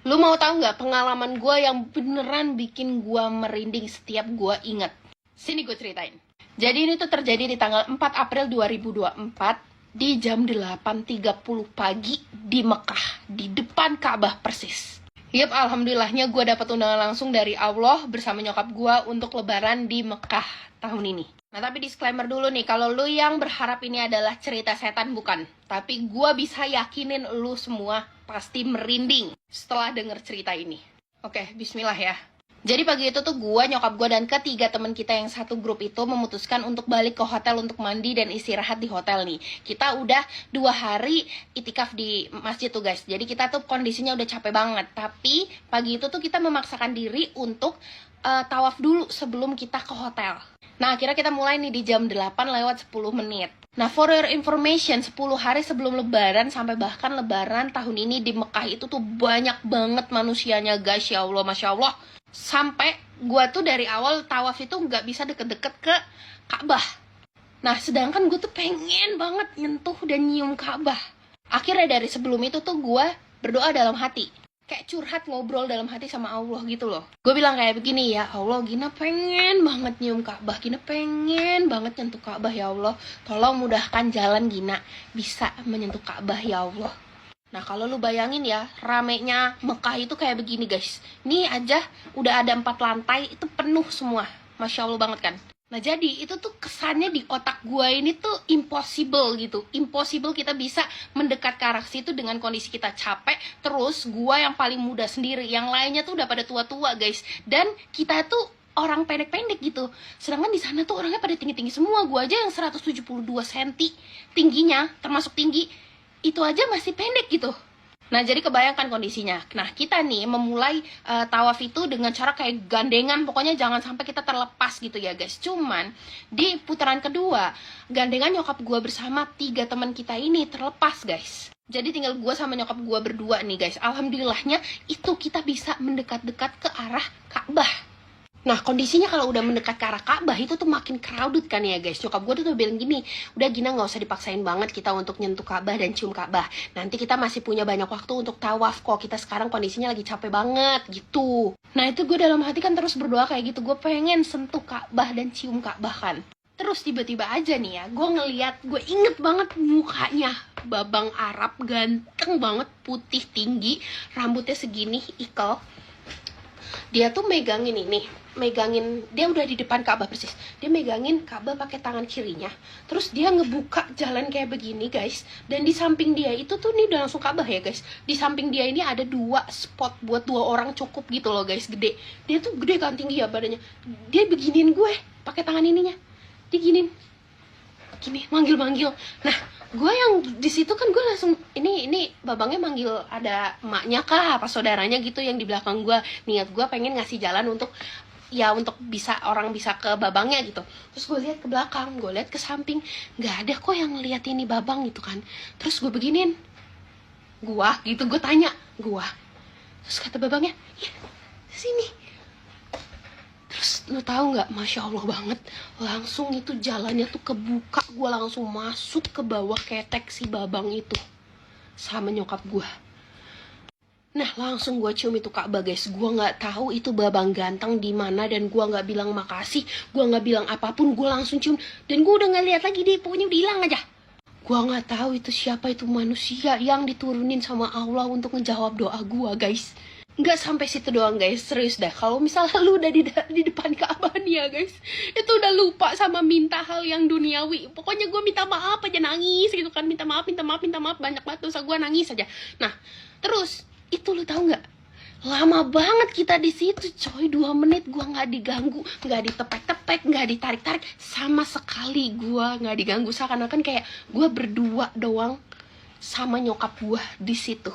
Lu mau tahu nggak pengalaman gue yang beneran bikin gue merinding setiap gue inget? Sini gue ceritain. Jadi ini tuh terjadi di tanggal 4 April 2024 di jam 8.30 pagi di Mekah, di depan Ka'bah persis. Yap, alhamdulillahnya gue dapat undangan langsung dari Allah bersama nyokap gue untuk lebaran di Mekah tahun ini. Nah, tapi disclaimer dulu nih, kalau lu yang berharap ini adalah cerita setan, bukan. Tapi gue bisa yakinin lu semua pasti merinding setelah denger cerita ini. Oke, bismillah ya. Jadi pagi itu tuh gue, nyokap gue, dan ketiga teman kita yang satu grup itu memutuskan untuk balik ke hotel untuk mandi dan istirahat di hotel nih. Kita udah 2 hari itikaf di masjid tuh guys. Jadi kita tuh kondisinya udah capek banget. Tapi pagi itu tuh kita memaksakan diri untuk tawaf dulu sebelum kita ke hotel. Nah, akhirnya kita mulai nih di jam 8:10. Nah, for your information, 10 hari sebelum lebaran sampai bahkan lebaran tahun ini di Mekah itu tuh banyak banget manusianya guys. Ya Allah, Masya Allah. Sampai gue tuh dari awal tawaf itu nggak bisa deket-deket ke Ka'bah. Nah, sedangkan gue tuh pengen banget nyentuh dan nyium Ka'bah. Akhirnya dari sebelum itu tuh gue berdoa dalam hati. Kayak curhat, ngobrol dalam hati sama Allah gitu loh. Gue bilang kayak begini, ya Allah, Gina pengen banget nyium Ka'bah, Gina pengen banget nyentuh Ka'bah, ya Allah. Tolong mudahkan jalan Gina bisa menyentuh Ka'bah, ya Allah. Nah, kalau lu bayangin ya, ramenya Mekah itu kayak begini guys. Ini aja udah ada 4 lantai, itu penuh semua. Masya Allah banget kan. Nah, jadi itu tuh kesannya di otak gue ini tuh impossible gitu. Impossible kita bisa mendekat ke arah situ dengan kondisi kita capek. Terus gue yang paling muda sendiri, yang lainnya tuh udah pada tua-tua guys. Dan kita tuh orang pendek-pendek gitu. Sedangkan di sana tuh orangnya pada tinggi-tinggi semua. Gue aja yang 172 cm tingginya, termasuk tinggi, itu aja masih pendek gitu. Nah, jadi kebayangkan kondisinya. Nah, kita nih memulai tawaf itu dengan cara kayak gandengan. Pokoknya jangan sampai kita terlepas gitu ya guys. Cuman di putaran kedua, gandengan nyokap gue bersama 3 teman kita ini terlepas guys. Jadi tinggal gue sama nyokap gue berdua nih guys. Alhamdulillahnya itu kita bisa mendekat-dekat ke arah Ka'bah. Nah, kondisinya kalau udah mendekat ke arah Ka'bah itu tuh makin crowded kan ya guys. Nyokap gue tuh bilang gini, udah Gina gak usah dipaksain banget kita untuk nyentuh Ka'bah dan cium Ka'bah. Nanti kita masih punya banyak waktu untuk tawaf kok. Kita sekarang kondisinya lagi capek banget gitu. Nah, itu gue dalam hati kan terus berdoa kayak gitu. Gue pengen sentuh Ka'bah dan cium Ka'bah kan. Terus tiba-tiba aja nih ya, gue inget banget mukanya. Babang Arab, ganteng banget, putih, tinggi, rambutnya segini, ikel. Dia tuh megangin dia udah di depan Ka'bah persis. Dia megangin Ka'bah pakai tangan kirinya. Terus dia ngebuka jalan kayak begini guys. Dan di samping dia itu tuh nih udah langsung Ka'bah ya guys. Di samping dia ini ada 2 spot buat 2 orang cukup gitu loh guys, gede. Dia tuh gede kan, tinggi ya badannya. Dia beginiin gue pakai tangan ininya. Dia gini manggil-manggil. Nah, gue yang di situ kan gue langsung ini babangnya manggil ada emaknya kah apa saudaranya gitu yang di belakang gue. Niat gue pengen ngasih jalan untuk bisa orang bisa ke babangnya gitu. Terus gue lihat ke belakang, gue lihat ke samping, nggak ada kok yang ngeliat ini babang gitu kan. Terus gue beginin, gue tanya, terus kata babangnya, ya sini. Terus lu tahu nggak, Masya Allah banget, langsung itu jalannya tuh kebuka, gue langsung masuk ke bawah ketek si babang itu sama nyokap gue. Nah, langsung gue cium itu Ka'bah guys. Gue nggak tahu itu babang ganteng di mana dan gue nggak bilang makasih, gue nggak bilang apapun, gue langsung cium dan gue udah nggak lihat lagi deh, pokoknya udah hilang aja. Gue nggak tahu itu siapa, itu manusia yang diturunin sama Allah untuk ngejawab doa gue guys. Nggak sampai situ doang guys, serius dah. Kalau misalnya lu udah di depan Ka'bah nih ya guys, itu udah lupa sama minta hal yang duniawi. Pokoknya gue minta maaf aja, nangis gitu kan, minta maaf, banyak banget dosa gue, nangis aja. Nah, terus itu lu tahu nggak? Lama banget kita di situ coy, 2 menit gue nggak diganggu, nggak ditepek-tepek, nggak ditarik-tarik, sama sekali gue nggak diganggu. Seakan-akan kayak gue berdua doang sama nyokap gue di situ.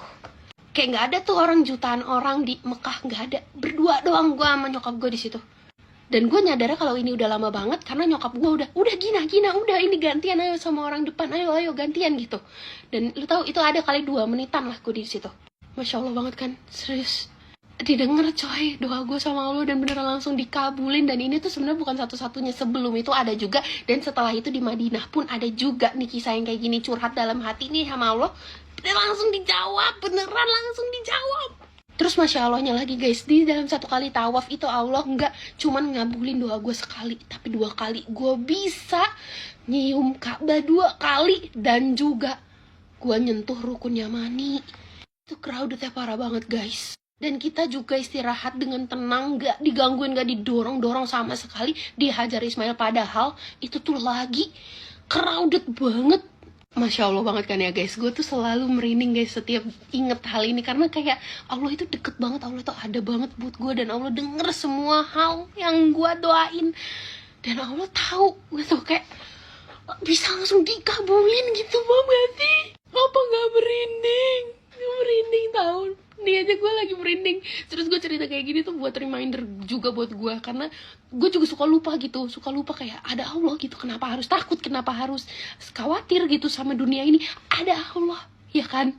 Kayak nggak ada tuh orang jutaan orang di Mekah, nggak ada. Berdua doang gue sama nyokap gue di situ. Dan gue nyadar kalau ini udah lama banget karena nyokap gue udah Gina, udah ini gantian ayo sama orang depan, ayo gantian gitu. Dan lu tahu itu ada kali 2 menitan lah gue di situ. Masya Allah banget kan, serius. Didengar coy doa gue sama Allah dan beneran langsung dikabulin. Dan ini tuh sebenarnya bukan satu-satunya, sebelum itu ada juga, dan setelah itu di Madinah pun ada juga nih kisah yang kayak gini, curhat dalam hati nih sama Allah. Dan langsung dijawab, beneran langsung dijawab. Terus Masya Allahnya lagi guys, di dalam satu kali tawaf itu Allah nggak cuman ngabulin doa gue sekali, tapi 2 kali. Gue bisa nyium Ka'bah 2 kali, dan juga gue nyentuh rukun Yamani. Itu crowdednya parah banget guys. Dan kita juga istirahat dengan tenang, gak digangguin, gak didorong-dorong sama sekali di Hajar Ismail. Padahal itu tuh lagi crowded banget. Masya Allah banget kan ya guys. Gue tuh selalu merinding guys setiap inget hal ini, karena kayak Allah itu deket banget, Allah tuh ada banget buat gue, dan Allah denger semua hal yang gue doain. Dan Allah tahu gitu, kayak bisa langsung dikabulin gitu banget sih. Apa gak merinding? Gak merinding tau. Ini aja gue lagi merinding. Terus gue cerita kayak gini tuh buat reminder juga buat gue, karena gue juga suka lupa gitu, suka lupa kayak ada Allah gitu. Kenapa harus takut, kenapa harus khawatir gitu sama dunia ini? Ada Allah, ya kan?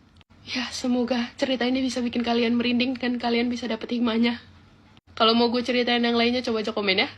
Ya semoga cerita ini bisa bikin kalian merinding dan kalian bisa dapet hikmahnya. Kalau mau gue ceritain yang lainnya coba aja komen ya.